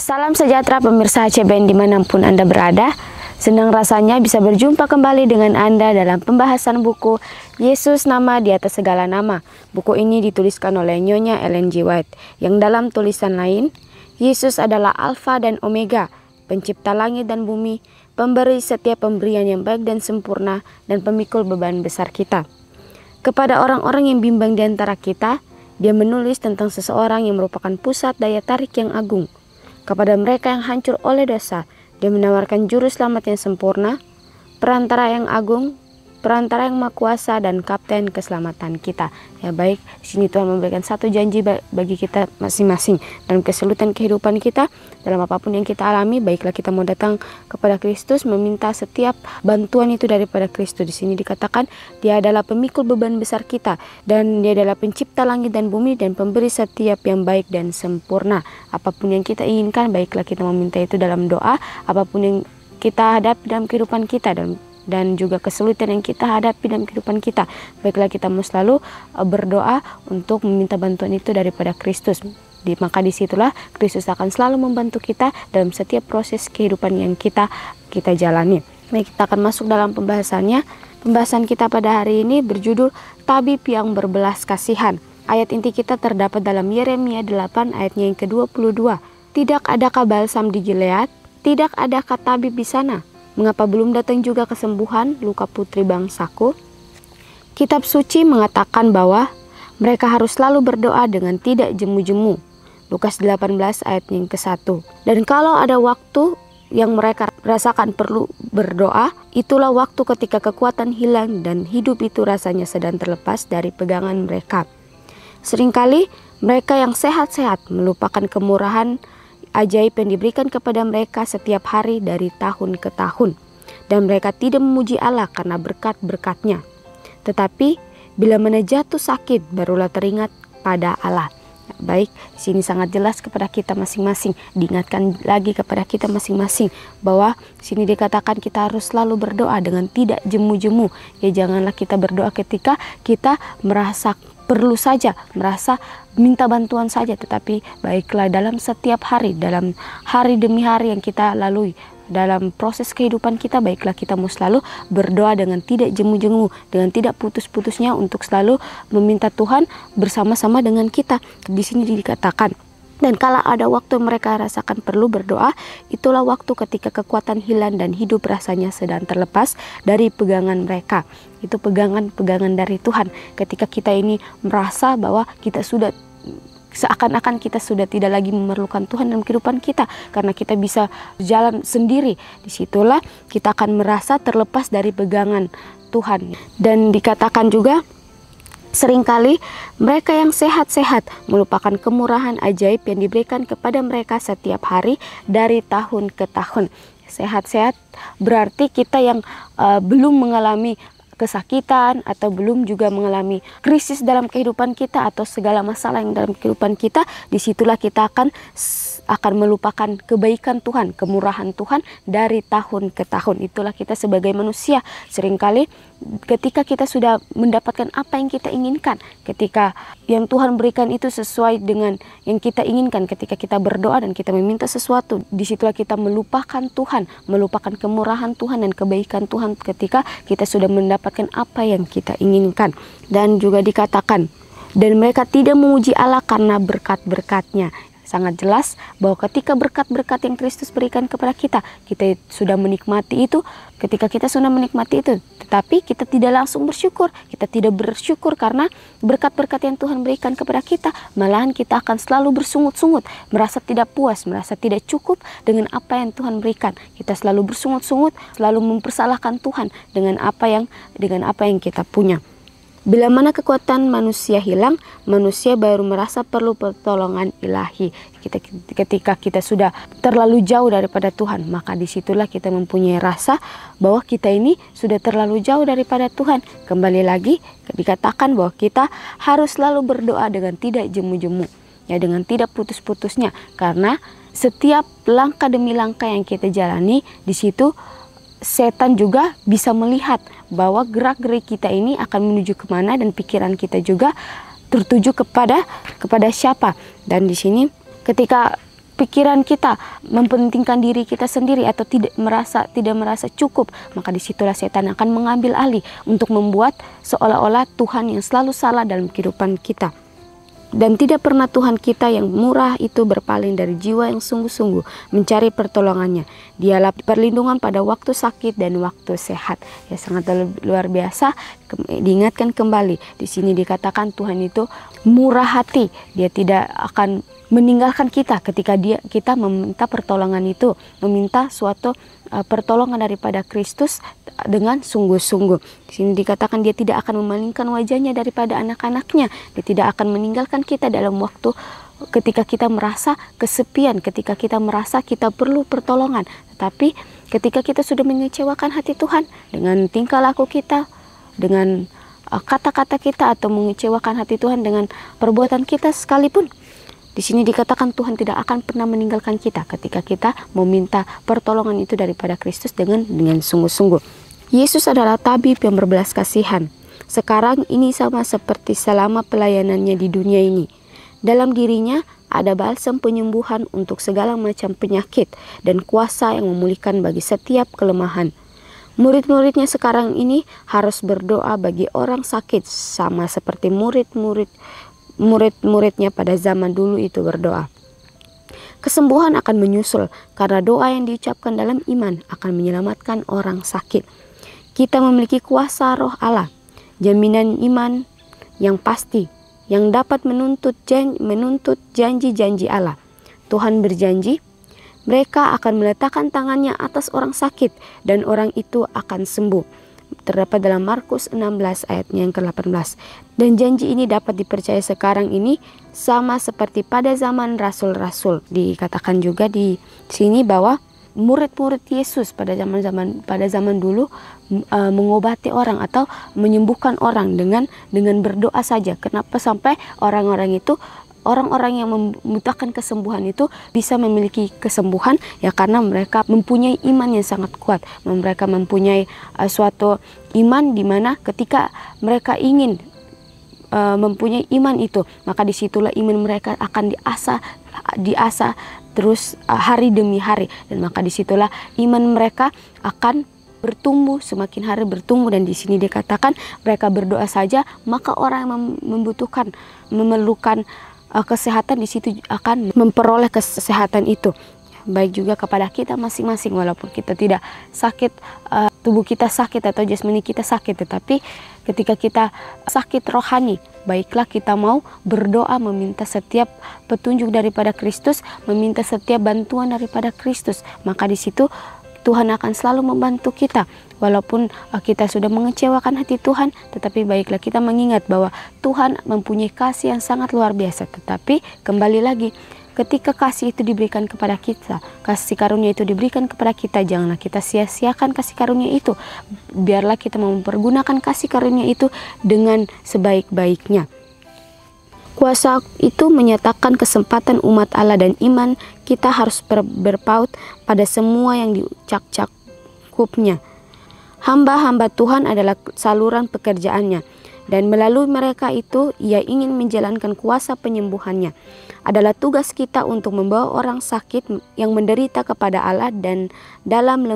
Salam sejahtera pemirsa HCBN dimanapun Anda berada. Senang rasanya bisa berjumpa kembali dengan Anda dalam pembahasan buku Yesus Nama di Atas Segala Nama. Buku ini dituliskan oleh Nyonya Ellen G. White, yang dalam tulisan lain, Yesus adalah Alfa dan Omega, pencipta langit dan bumi, pemberi setiap pemberian yang baik dan sempurna, dan pemikul beban besar kita. Kepada orang-orang yang bimbang di antara kita, dia menulis tentang seseorang yang merupakan pusat daya tarik yang agung. Kepada mereka yang hancur oleh dosa, dia menawarkan juru selamat yang sempurna, perantara yang agung, perantara yang maha kuasa, dan kapten keselamatan kita. Ya baik, di sini Tuhan memberikan satu janji bagi kita masing-masing dalam kesulitan kehidupan kita, dalam apapun yang kita alami. Baiklah kita mau datang kepada Kristus, meminta setiap bantuan itu daripada Kristus. Di sini dikatakan dia adalah pemikul beban besar kita, dan dia adalah pencipta langit dan bumi, dan pemberi setiap yang baik dan sempurna. Apapun yang kita inginkan, baiklah kita meminta itu dalam doa. Apapun yang kita hadapi dalam kehidupan kita, dan juga kesulitan yang kita hadapi dalam kehidupan kita, baiklah kita mau selalu berdoa untuk meminta bantuan itu daripada Kristus. Maka disitulah Kristus akan selalu membantu kita dalam setiap proses kehidupan yang kita jalani. Baik, kita akan masuk dalam pembahasannya. Pembahasan kita pada hari ini berjudul Tabib yang Berbelas Kasihan. Ayat inti kita terdapat dalam Yeremia 8 ayatnya yang ke-22. Tidak adakah balsam di Gilead? Tidak adakah tabib di sana? Mengapa belum datang juga kesembuhan luka putri bangsaku? Kitab suci mengatakan bahwa mereka harus selalu berdoa dengan tidak jemu-jemu. Lukas 18 ayat yang ke-1. Dan kalau ada waktu yang mereka rasakan perlu berdoa, itulah waktu ketika kekuatan hilang dan hidup itu rasanya sedang terlepas dari pegangan mereka. Seringkali mereka yang sehat-sehat melupakan kemurahan ajaib yang diberikan kepada mereka setiap hari dari tahun ke tahun, dan mereka tidak memuji Allah karena berkat-berkatnya. Tetapi bila mana jatuh sakit, barulah teringat pada Allah. Baik, sini sangat jelas kepada kita masing-masing, diingatkan lagi kepada kita masing-masing bahwa sini dikatakan kita harus selalu berdoa dengan tidak jemu-jemu. Ya, janganlah kita berdoa ketika kita merasa perlu saja, merasa minta bantuan saja, tetapi baiklah dalam setiap hari, dalam hari demi hari yang kita lalui, dalam proses kehidupan kita, baiklah kita mau selalu berdoa dengan tidak jemu-jemu, dengan tidak putus-putusnya untuk selalu meminta Tuhan bersama-sama dengan kita. Di sini dikatakan, dan kala ada waktu mereka rasakan perlu berdoa, itulah waktu ketika kekuatan hilang dan hidup rasanya sedang terlepas dari pegangan mereka. Itu pegangan dari Tuhan. Ketika kita ini merasa bahwa kita sudah seakan-akan kita sudah tidak lagi memerlukan Tuhan dalam kehidupan kita, karena kita bisa jalan sendiri, disitulah kita akan merasa terlepas dari pegangan Tuhan. Dan dikatakan juga, seringkali mereka yang sehat-sehat melupakan kemurahan ajaib yang diberikan kepada mereka setiap hari dari tahun ke tahun. Sehat-sehat berarti kita yang belum mengalami kesakitan atau belum juga mengalami krisis dalam kehidupan kita atau segala masalah yang dalam kehidupan kita. Disitulah kita akan melupakan kebaikan Tuhan, kemurahan Tuhan dari tahun ke tahun. Itulah kita sebagai manusia. Seringkali ketika kita sudah mendapatkan apa yang kita inginkan, ketika yang Tuhan berikan itu sesuai dengan yang kita inginkan, ketika kita berdoa dan kita meminta sesuatu, disitulah kita melupakan Tuhan, melupakan kemurahan Tuhan dan kebaikan Tuhan ketika kita sudah mendapatkan apa yang kita inginkan. Dan juga dikatakan, dan mereka tidak memuji Allah karena berkat-berkatnya. Sangat jelas bahwa ketika berkat-berkat yang Kristus berikan kepada kita, kita sudah menikmati itu. Ketika kita sudah menikmati itu, tetapi kita tidak langsung bersyukur. Kita tidak bersyukur karena berkat-berkat yang Tuhan berikan kepada kita. Malahan kita akan selalu bersungut-sungut, merasa tidak puas, merasa tidak cukup dengan apa yang Tuhan berikan. Kita selalu bersungut-sungut, selalu mempersalahkan Tuhan dengan apa yang kita punya. Bila mana kekuatan manusia hilang, manusia baru merasa perlu pertolongan ilahi. Ketika kita sudah terlalu jauh daripada Tuhan, maka disitulah kita mempunyai rasa bahwa kita ini sudah terlalu jauh daripada Tuhan. Kembali lagi dikatakan bahwa kita harus selalu berdoa dengan tidak jemu-jemu, ya, dengan tidak putus-putusnya, karena setiap langkah demi langkah yang kita jalani, di situ setan juga bisa melihat bahwa gerak-gerik kita ini akan menuju kemana, dan pikiran kita juga tertuju kepada siapa. Dan di sini ketika pikiran kita mempentingkan diri kita sendiri atau tidak merasa cukup, maka disitulah setan akan mengambil alih untuk membuat seolah-olah Tuhan yang selalu salah dalam kehidupan kita. Dan tidak pernah Tuhan kita yang murah itu berpaling dari jiwa yang sungguh-sungguh mencari pertolongannya. Dialah perlindungan pada waktu sakit dan waktu sehat. Ya, sangat luar biasa. Diingatkan kembali, di sini dikatakan Tuhan itu murah hati. Dia tidak akan meninggalkan kita ketika kita meminta pertolongan itu, meminta suatu pertolongan daripada Kristus dengan sungguh-sungguh. Di sini dikatakan dia tidak akan memalingkan wajahnya daripada anak-anaknya. Dia tidak akan meninggalkan kita dalam waktu ketika kita merasa kesepian, ketika kita merasa kita perlu pertolongan. Tetapi ketika kita sudah mengecewakan hati Tuhan dengan tingkah laku kita, dengan kata-kata kita, atau mengecewakan hati Tuhan dengan perbuatan kita sekalipun, di sini dikatakan Tuhan tidak akan pernah meninggalkan kita ketika kita meminta pertolongan itu daripada Kristus dengan sungguh-sungguh. Yesus adalah tabib yang berbelas kasihan. Sekarang ini sama seperti selama pelayanannya di dunia ini. Dalam dirinya ada balsam penyembuhan untuk segala macam penyakit dan kuasa yang memulihkan bagi setiap kelemahan. Murid-muridnya sekarang ini harus berdoa bagi orang sakit sama seperti murid-muridnya pada zaman dulu itu berdoa. Kesembuhan akan menyusul karena doa yang diucapkan dalam iman akan menyelamatkan orang sakit. Kita memiliki kuasa Roh Allah, jaminan iman yang pasti yang dapat menuntut janji-janji Allah. Tuhan berjanji, mereka akan meletakkan tangannya atas orang sakit dan orang itu akan sembuh. Terdapat dalam Markus 16 ayatnya yang ke-18. Dan janji ini dapat dipercaya sekarang ini sama seperti pada zaman rasul-rasul. Dikatakan juga di sini bahwa murid-murid Yesus pada zaman dulu mengobati orang atau menyembuhkan orang dengan berdoa saja. Kenapa sampai orang-orang yang membutuhkan kesembuhan itu bisa memiliki kesembuhan? Ya karena mereka mempunyai iman yang sangat kuat. Mereka mempunyai suatu iman di mana ketika mereka ingin mempunyai iman itu, maka disitulah iman mereka akan diasah terus hari demi hari, dan maka disitulah iman mereka akan bertumbuh, semakin hari bertumbuh. Dan di sini dikatakan mereka berdoa saja, maka orang yang memerlukan kesehatan di situ akan memperoleh kesehatan itu. Baik juga kepada kita masing-masing, walaupun kita tidak sakit, tubuh kita sakit atau jasmani kita sakit, tetapi ketika kita sakit rohani, baiklah kita mau berdoa meminta setiap petunjuk daripada Kristus, meminta setiap bantuan daripada Kristus, maka di situ Tuhan akan selalu membantu kita. Walaupun kita sudah mengecewakan hati Tuhan, tetapi baiklah kita mengingat bahwa Tuhan mempunyai kasih yang sangat luar biasa. Tetapi kembali lagi, ketika kasih itu diberikan kepada kita, kasih karunia itu diberikan kepada kita, janganlah kita sia-siakan kasih karunia itu. Biarlah kita mempergunakan kasih karunia itu dengan sebaik-baiknya. Kuasa itu menyatakan kesempatan umat Allah dan iman kita harus berpaut pada semua yang dicakupnya. Hamba-hamba Tuhan adalah saluran pekerjaannya, dan melalui mereka itu ia ingin menjalankan kuasa penyembuhannya. Adalah tugas kita untuk membawa orang sakit yang menderita kepada Allah dan dalam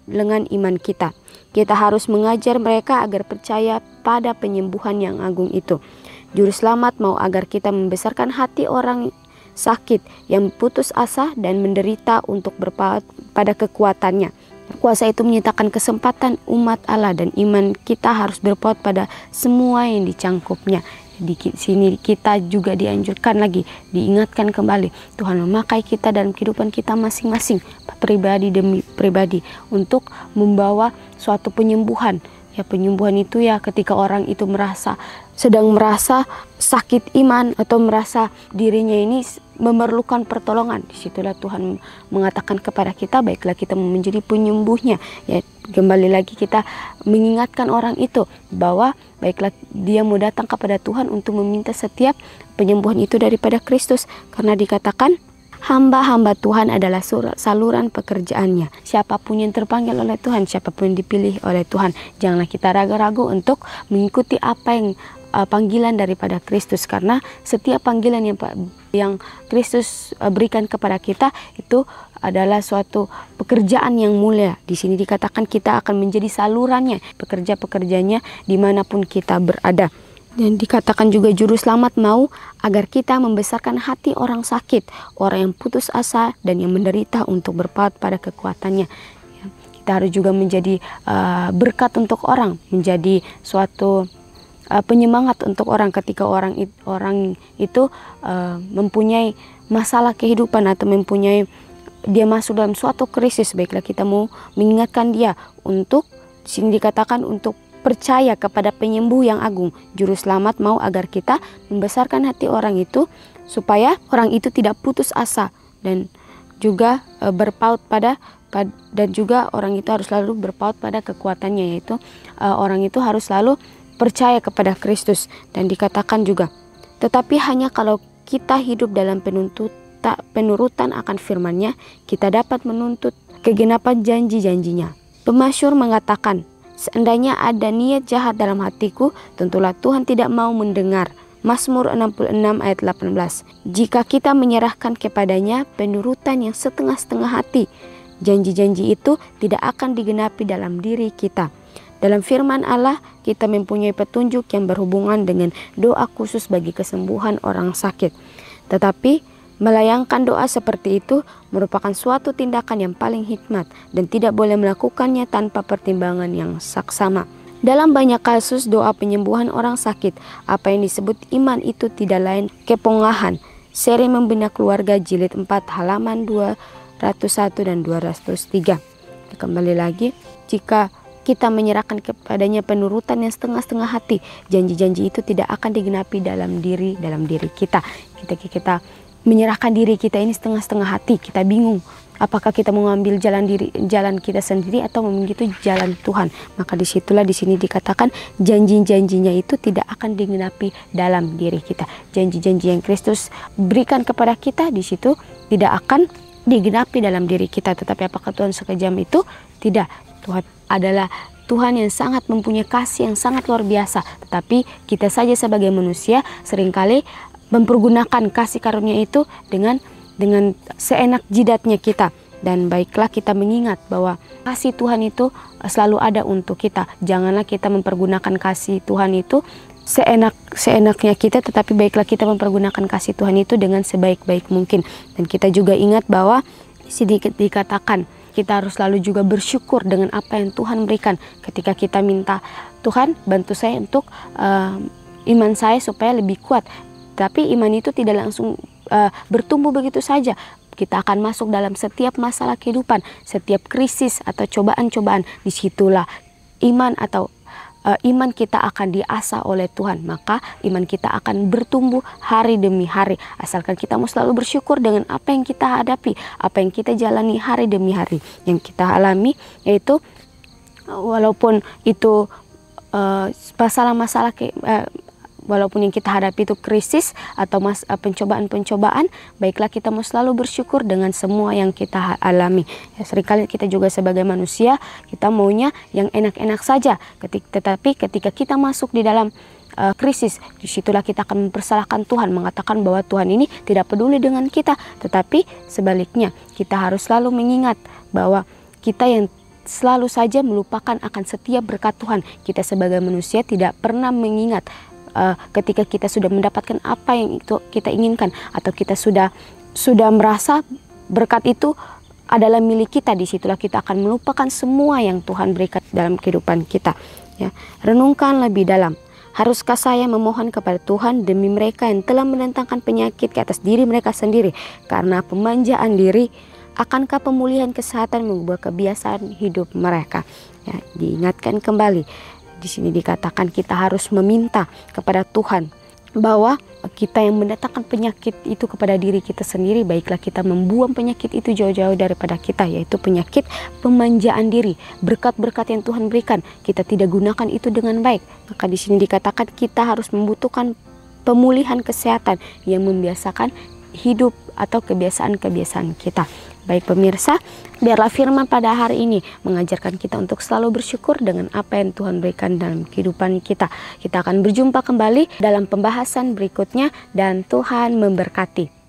lengan iman kita. Kita harus mengajar mereka agar percaya pada penyembuhan yang agung itu. Juru selamat mau agar kita membesarkan hati orang sakit yang putus asa dan menderita untuk berpaut pada kekuatannya. Kuasa itu menyatakan kesempatan umat Allah dan iman kita harus berpaut pada semua yang dicangkupnya. Di sini kita juga dianjurkan lagi, diingatkan kembali, Tuhan memakai kita dalam kehidupan kita masing-masing, pribadi demi pribadi, untuk membawa suatu penyembuhan. Ya, penyembuhan itu ya ketika orang itu sedang merasa sakit iman atau merasa dirinya ini memerlukan pertolongan. Disitulah Tuhan mengatakan kepada kita, baiklah kita menjadi penyembuhnya. Ya, kembali lagi kita mengingatkan orang itu bahwa baiklah dia mau datang kepada Tuhan untuk meminta setiap penyembuhan itu daripada Kristus, karena dikatakan hamba-hamba Tuhan adalah saluran pekerjaannya. Siapapun yang terpanggil oleh Tuhan, siapapun yang dipilih oleh Tuhan, janganlah kita ragu-ragu untuk mengikuti apa yang panggilan daripada Kristus, karena setiap panggilan yang Kristus berikan kepada kita itu adalah suatu pekerjaan yang mulia. Di sini dikatakan kita akan menjadi salurannya, pekerja-pekerjanya dimanapun kita berada. Dan dikatakan juga juru selamat mau agar kita membesarkan hati orang sakit, orang yang putus asa dan yang menderita untuk berpaut pada kekuatannya. Kita harus juga menjadi berkat untuk orang, menjadi suatu penyemangat untuk orang ketika orang itu mempunyai masalah kehidupan atau dia masuk dalam suatu krisis. Baiklah kita mau mengingatkan dia untuk, di sini dikatakan untuk percaya kepada penyembuh yang agung. Juru selamat mau agar kita membesarkan hati orang itu supaya orang itu tidak putus asa dan juga berpaut pada dan juga orang itu harus selalu berpaut pada kekuatannya, yaitu orang itu harus selalu percaya kepada Kristus. Dan dikatakan juga, tetapi hanya kalau kita hidup dalam penurutan akan firman-Nya, kita dapat menuntut kegenapan janji-janjinya. Pemasyur mengatakan, seandainya ada niat jahat dalam hatiku, tentulah Tuhan tidak mau mendengar. Mazmur 66 ayat 18. Jika kita menyerahkan kepadanya penurutan yang setengah-setengah hati, janji-janji itu tidak akan digenapi dalam diri kita. Dalam firman Allah, kita mempunyai petunjuk yang berhubungan dengan doa khusus bagi kesembuhan orang sakit. Tetapi melayangkan doa seperti itu merupakan suatu tindakan yang paling hikmat dan tidak boleh melakukannya tanpa pertimbangan yang saksama. Dalam banyak kasus doa penyembuhan orang sakit, apa yang disebut iman itu tidak lain kepongahan. Seri Membina Keluarga jilid 4 halaman 201 dan 203. Kembali lagi, jika kita menyerahkan kepadanya penurutan yang setengah-setengah hati, janji-janji itu tidak akan digenapi dalam diri kita. Kita menyerahkan diri kita ini setengah-setengah hati, kita bingung apakah kita mau ngambil jalan kita sendiri atau mengikuti jalan Tuhan. Maka disitulah di sini dikatakan janji-janjinya itu tidak akan digenapi dalam diri kita. Janji-janji yang Kristus berikan kepada kita di situ tidak akan digenapi dalam diri kita. Tetapi apakah Tuhan sekejam itu? Tidak. Tuhan adalah Tuhan yang sangat mempunyai kasih yang sangat luar biasa. Tetapi kita saja sebagai manusia seringkali mempergunakan kasih karunia itu dengan seenak jidatnya kita. Dan baiklah kita mengingat bahwa kasih Tuhan itu selalu ada untuk kita. Janganlah kita mempergunakan kasih Tuhan itu seenaknya kita, tetapi baiklah kita mempergunakan kasih Tuhan itu dengan sebaik-baik mungkin. Dan kita juga ingat bahwa sedikit dikatakan kita harus selalu juga bersyukur dengan apa yang Tuhan berikan. Ketika kita minta, Tuhan bantu saya untuk iman saya supaya lebih kuat. Tapi iman itu tidak langsung bertumbuh begitu saja. Kita akan masuk dalam setiap masalah kehidupan, setiap krisis atau cobaan-cobaan. Disitulah iman kita akan diasah oleh Tuhan. Maka iman kita akan bertumbuh hari demi hari. Asalkan kita mau selalu bersyukur dengan apa yang kita hadapi, apa yang kita jalani hari demi hari. Yang kita alami yaitu walaupun itu masalah-masalah walaupun yang kita hadapi itu krisis atau pencobaan-pencobaan, baiklah kita mau selalu bersyukur dengan semua yang kita alami. Ya, seringkali kita juga sebagai manusia, kita maunya yang enak-enak saja. Tetapi ketika kita masuk di dalam krisis, disitulah kita akan mempersalahkan Tuhan, mengatakan bahwa Tuhan ini tidak peduli dengan kita. Tetapi sebaliknya, kita harus selalu mengingat bahwa kita yang selalu saja melupakan akan setiap berkat Tuhan. Kita sebagai manusia tidak pernah mengingat ketika kita sudah mendapatkan apa yang itu kita inginkan, atau kita sudah merasa berkat itu adalah milik kita, disitulah kita akan melupakan semua yang Tuhan berikan dalam kehidupan kita. Ya, renungkan lebih dalam. Haruskah saya memohon kepada Tuhan demi mereka yang telah mendatangkan penyakit ke atas diri mereka sendiri karena pemanjaan diri? Akankah pemulihan kesehatan mengubah kebiasaan hidup mereka? Ya, diingatkan kembali. Di sini dikatakan kita harus meminta kepada Tuhan bahwa kita yang mendatangkan penyakit itu kepada diri kita sendiri, baiklah kita membuang penyakit itu jauh-jauh daripada kita, yaitu penyakit pemanjaan diri. Berkat-berkat yang Tuhan berikan, kita tidak gunakan itu dengan baik. Maka di sini dikatakan kita harus membutuhkan pemulihan kesehatan yang membiasakan hidup atau kebiasaan-kebiasaan kita. Baik pemirsa, biarlah firman pada hari ini mengajarkan kita untuk selalu bersyukur dengan apa yang Tuhan berikan dalam kehidupan kita. Kita akan berjumpa kembali dalam pembahasan berikutnya dan Tuhan memberkati.